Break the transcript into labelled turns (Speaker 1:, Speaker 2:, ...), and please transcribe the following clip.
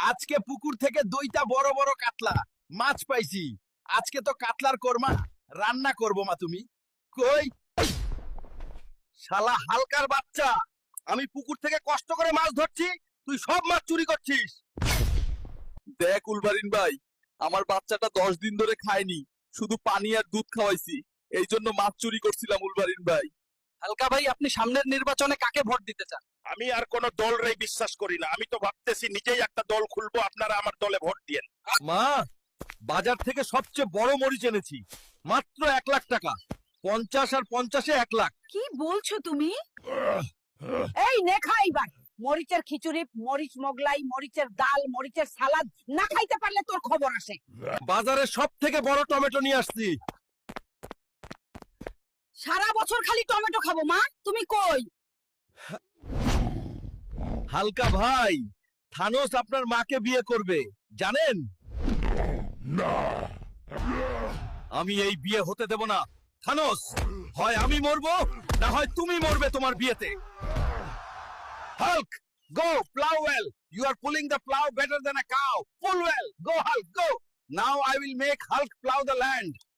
Speaker 1: আজকে পুকুর থেকে দুইটা বড় বড় কাতলা মাছ পাইছি। আজকে তো কাতলার কোরমা রান্না করবো মা। তুমি কই? শালা হালকার বাচ্চা, আমি পুকুর থেকে কষ্ট করে মাছ ধরছি, তুই সব মাছ চুরি করছিস।
Speaker 2: দেখ উলবারিন ভাই, আমার বাচ্চাটা 10 দিন ধরে খায়নি, শুধু পানি আর দুধ খাওয়াইছি, এই জন্য মাছ চুরি করছিলাম উলবারিন ভাই।
Speaker 3: হালকা ভাই, আপনি সামনের নির্বাচনে কাকে ভোট দিতে চান?
Speaker 1: আমি আর কোন দলরেই বিশ্বাস করি না। আমি তো ভাবতেছি নিজেই একটা দল খুলবো, আপনারা আমার দলে ভোট দিয়েন। মা, বাজার থেকে সবচেয়ে বড় মরিচ এনেছি, মাত্র 1 লাখ টাকা। 50 আর 50-এ 1 লাখ।
Speaker 4: কি বলছো তুমি? এই নে খাইবার মরিচের খিচুড়ি, মরিচ মোগলাই, মরিচের ডাল, মরিচের সালাদ। না খাইতে পারলে তোর খবর আসে।
Speaker 1: বাজারে সব থেকে বড় টমেটো নিয়ে আসছি।
Speaker 4: সারা বছর খালি টমেটো খাবো মা, তুমি কই?
Speaker 1: হালকা ভাই, থানোস আপনার মাকে বিয়ে করবে, জানেন? আমি এই বিয়ে হতে দেব না। থানোস, হয় আমি মরবো, না হয় তুমি মরবে তোমার বিয়েতে। Hulk, go plow well. You are pulling the plow better than a cow. Pull well. Go Hulk, go. Now I will make Hulk plow the land.